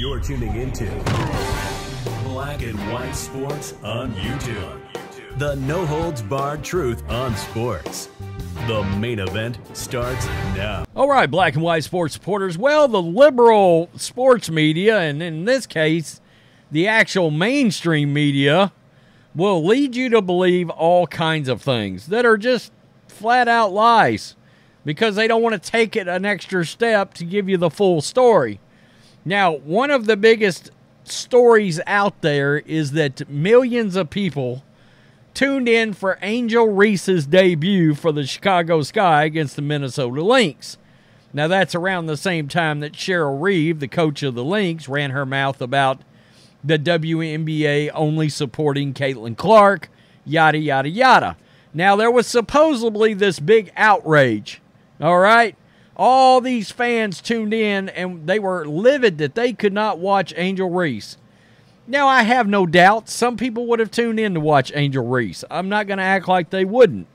You're tuning into Black and White Sports on YouTube. The no-holds-barred truth on sports. The main event starts now. All right, Black and White Sports supporters. Well, the liberal sports media, and in this case, the actual mainstream media, will lead you to believe all kinds of things that are just flat-out lies because they don't want to take it an extra step to give you the full story. Now, one of the biggest stories out there is that millions of people tuned in for Angel Reese's debut for the Chicago Sky against the Minnesota Lynx. Now, that's around the same time that Cheryl Reeve, the coach of the Lynx, ran her mouth about the WNBA only supporting Caitlin Clark, yada, yada, yada. Now, there was supposedly this big outrage, all right? All these fans tuned in, and they were livid that they could not watch Angel Reese. Now, I have no doubt some people would have tuned in to watch Angel Reese. I'm not going to act like they wouldn't.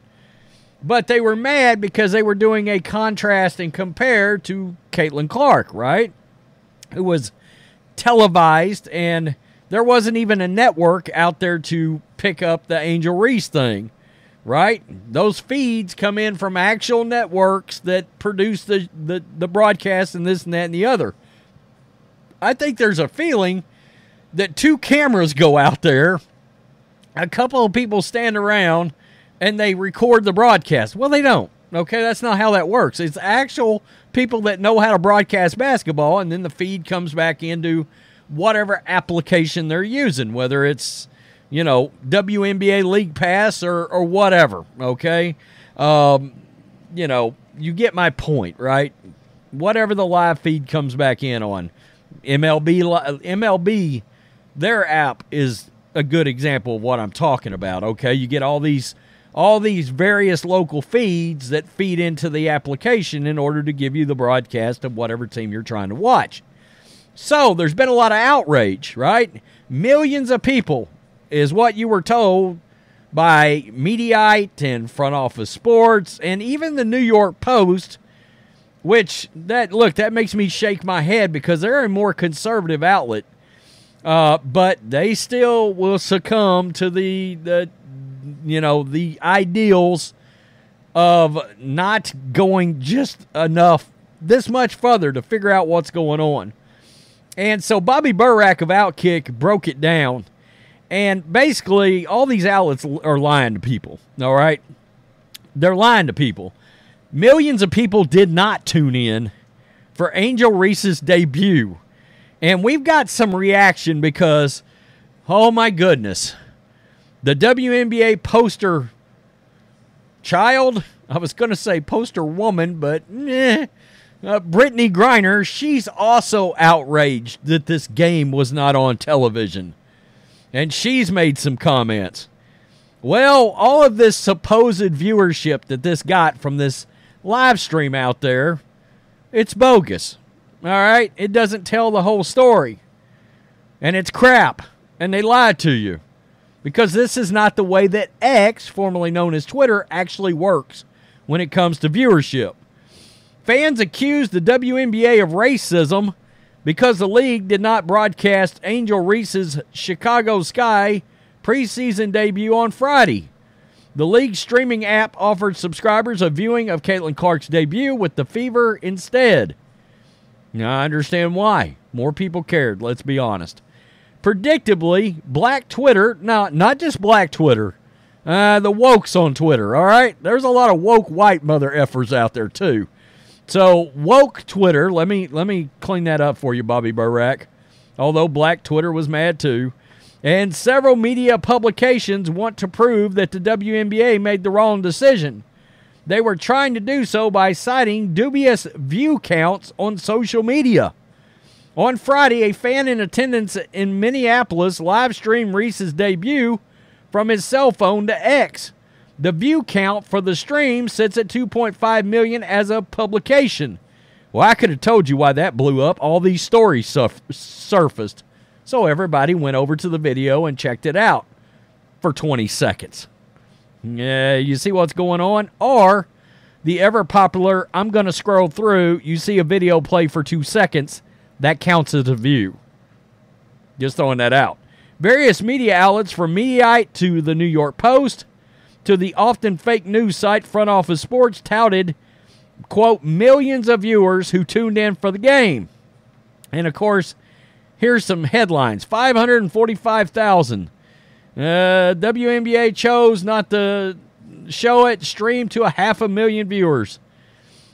But they were mad because they were doing a contrast and compare to Caitlin Clark, right? Who was televised, and there wasn't even a network out there to pick up the Angel Reese thing, right? Those feeds come in from actual networks that produce the broadcast and this and that and the other. I think there's a feeling that two cameras go out there, a couple of people stand around, and they record the broadcast. Well, they don't. Okay, that's not how that works. It's actual people that know how to broadcast basketball, and then the feed comes back into whatever application they're using, whether it's, you know, WNBA League Pass or whatever, okay? You know, you get my point, right? Whatever the live feed comes back in on. MLB, their app is a good example of what I'm talking about, okay? You get all these various local feeds that feed into the application in order to give you the broadcast of whatever team you're trying to watch. So there's been a lot of outrage, right? Millions of people is what you were told by Mediaite and Front Office Sports and even the New York Post, which, that makes me shake my head because they're a more conservative outlet. But they still will succumb to the ideals of not going just this much further to figure out what's going on. And so Bobby Burack of Outkick broke it down. And basically, all these outlets are lying to people, all right? They're lying to people. Millions of people did not tune in for Angel Reese's debut. And we've got some reaction because, oh my goodness, the WNBA poster child, I was going to say poster woman, but Brittney Griner, she's also outraged that this game was not on television. And she's made some comments. Well, all of this supposed viewership that this got from this live stream out there, it's bogus. All right? It doesn't tell the whole story. And it's crap. And they lied to you. Because this is not the way that X, formerly known as Twitter, actually works when it comes to viewership. Fans accused the WNBA of racism because the league did not broadcast Angel Reese's Chicago Sky preseason debut on Friday. The league's streaming app offered subscribers a viewing of Caitlin Clark's debut with the Fever instead. Now, I understand why. More people cared, let's be honest. Predictably, Black Twitter, not just Black Twitter, the wokes on Twitter, all right? There's a lot of woke white mother effers out there, too. So, woke Twitter, let me clean that up for you, Bobby Burack, although Black Twitter was mad, too. And several media publications want to prove that the WNBA made the wrong decision. They were trying to do so by citing dubious view counts on social media. On Friday, a fan in attendance in Minneapolis live-streamed Reese's debut from his cell phone to X. The view count for the stream sits at 2.5 million as of publication. Well, I could have told you why that blew up. All these stories surfaced. So everybody went over to the video and checked it out for 20 seconds. Yeah, you see what's going on? Or the ever-popular, I'm going to scroll through, you see a video play for 2 seconds, that counts as a view. Just throwing that out. Various media outlets, from Mediaite to the New York Post to the often fake news site Front Office Sports, touted, quote, millions of viewers who tuned in for the game. And, of course, here's some headlines. 545,000. WNBA chose not to show it, streamed to 500,000 viewers.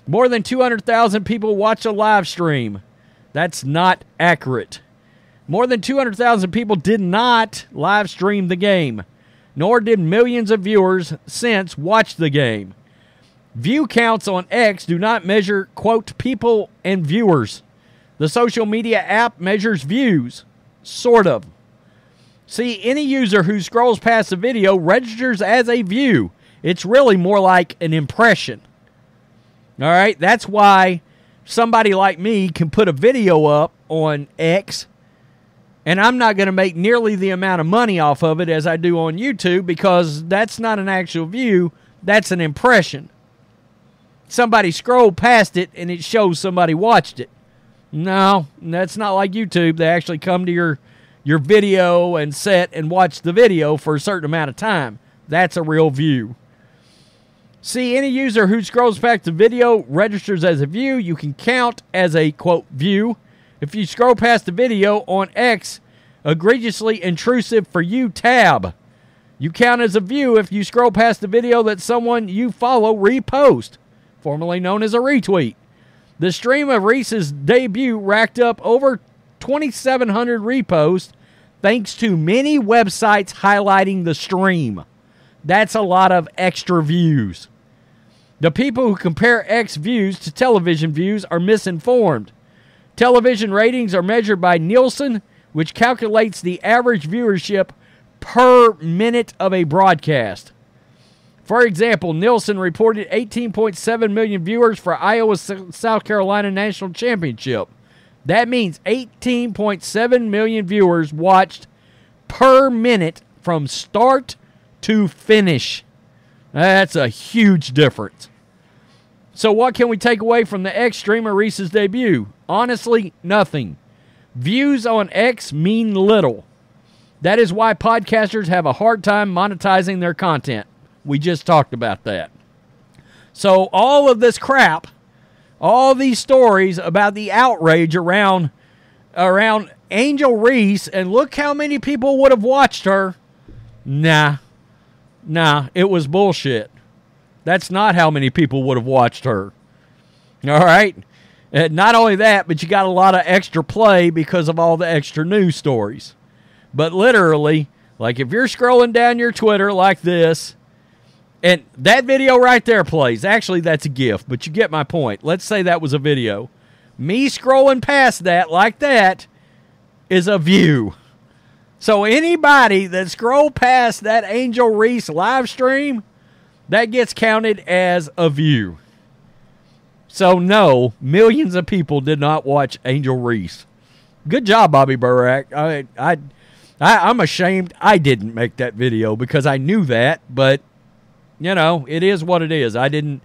More than 200,000 people watch a live stream. That's not accurate. More than 200,000 people did not live stream the game, nor did millions of viewers since watch the game. View counts on X do not measure, quote, people and viewers. The social media app measures views, sort of. See, any user who scrolls past the video registers as a view. It's really more like an impression. All right, that's why somebody like me can put a video up on X, and I'm not going to make nearly the amount of money off of it as I do on YouTube, because that's not an actual view, that's an impression. Somebody scrolled past it and it shows somebody watched it. No, that's not like YouTube. They actually come to your video and set and watch the video for a certain amount of time. That's a real view. See, any user who scrolls past the video registers as a view. You can count as a, quote, view. If you scroll past the video on X, egregiously intrusive for you tab. You count as a view if you scroll past the video that someone you follow repost, formerly known as a retweet. The stream of Reese's debut racked up over 2,700 reposts thanks to many websites highlighting the stream. That's a lot of extra views. The people who compare X views to television views are misinformed. Television ratings are measured by Nielsen, which calculates the average viewership per minute of a broadcast. For example, Nielsen reported 18.7 million viewers for Iowa-South Carolina National Championship. That means 18.7 million viewers watched per minute from start to finish. That's a huge difference. So what can we take away from the X streamer Reese's debut? Honestly, nothing. Views on X mean little. That is why podcasters have a hard time monetizing their content. We just talked about that. So all of this crap, all these stories about the outrage around Angel Reese, and look how many people would have watched her. Nah, it was bullshit. That's not how many people would have watched her. All right? And not only that, but you got a lot of extra play because of all the extra news stories. But literally, like if you're scrolling down your Twitter like this, and that video right there plays. Actually, that's a GIF, but you get my point. Let's say that was a video. Me scrolling past that like that is a view. So anybody that scrolled past that Angel Reese live stream, that gets counted as a view. So no, millions of people did not watch Angel Reese. Good job, Bobby Burak. I'm ashamed I didn't make that video because I knew that, but you know, it is what it is. I didn't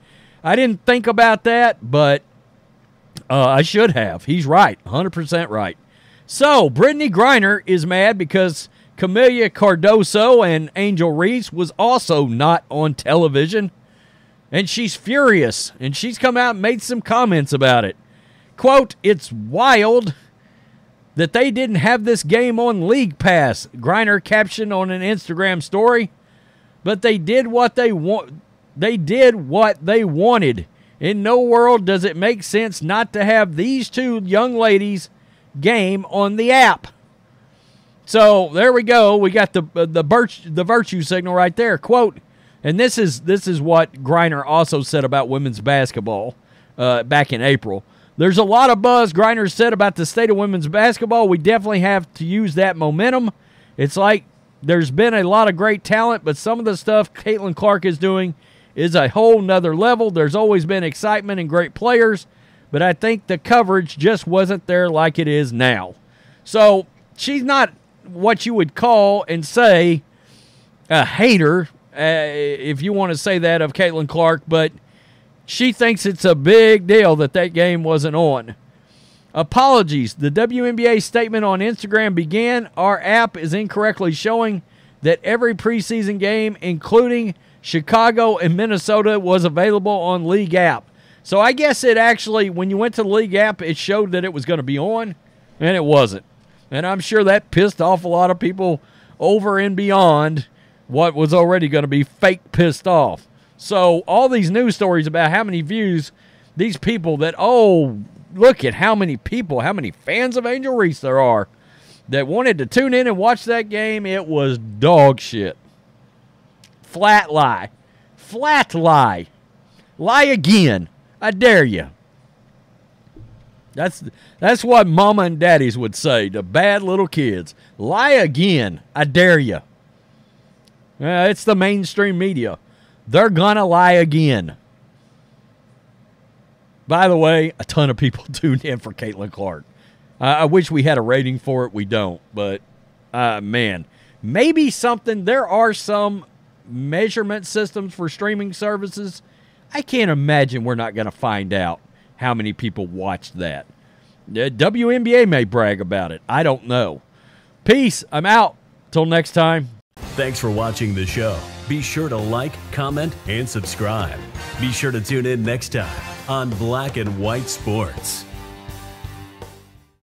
think about that, but I should have. He's right, 100% right. So, Brittney Griner is mad because Camila Cardoso and Angel Reese was also not on television. And she's furious. And she's come out and made some comments about it. Quote, "It's wild that they didn't have this game on League Pass," Griner captioned on an Instagram story. "But they did what they wanted. In no world does it make sense not to have these two young ladies game on the app." So there we go. We got the virtue signal right there. Quote, and this is what Griner also said about women's basketball back in April. "There's a lot of buzz," Griner said, "about the state of women's basketball. We definitely have to use that momentum. It's like there's been a lot of great talent, but some of the stuff Caitlin Clark is doing is a whole nother level. There's always been excitement and great players, but I think the coverage just wasn't there like it is now." So she's not what you would call and say a hater, if you want to say that, of Caitlin Clark, but she thinks it's a big deal that game wasn't on. Apologies. The WNBA statement on Instagram began, our app is incorrectly showing that every preseason game, including Chicago and Minnesota, was available on League app. So I guess it actually, when you went to the League app, it showed that it was going to be on, and it wasn't. And I'm sure that pissed off a lot of people over and beyond what was already going to be fake pissed off. So all these news stories about how many views these people that, oh, look at how many people, how many fans of Angel Reese there are that wanted to tune in and watch that game, it was dog shit. Flat lie. Flat lie. Lie again. I dare you. That's what mama and daddies would say to bad little kids. Lie again. I dare you. It's the mainstream media. They're gonna lie again. By the way, a ton of people tuned in for Caitlin Clark. I wish we had a rating for it. We don't. But, man, maybe something. There are some measurement systems for streaming services. I can't imagine we're not going to find out how many people watched that. WNBA may brag about it. I don't know. Peace. I'm out. Till next time. Thanks for watching the show. Be sure to like, comment, and subscribe. Be sure to tune in next time on Black and White Sports.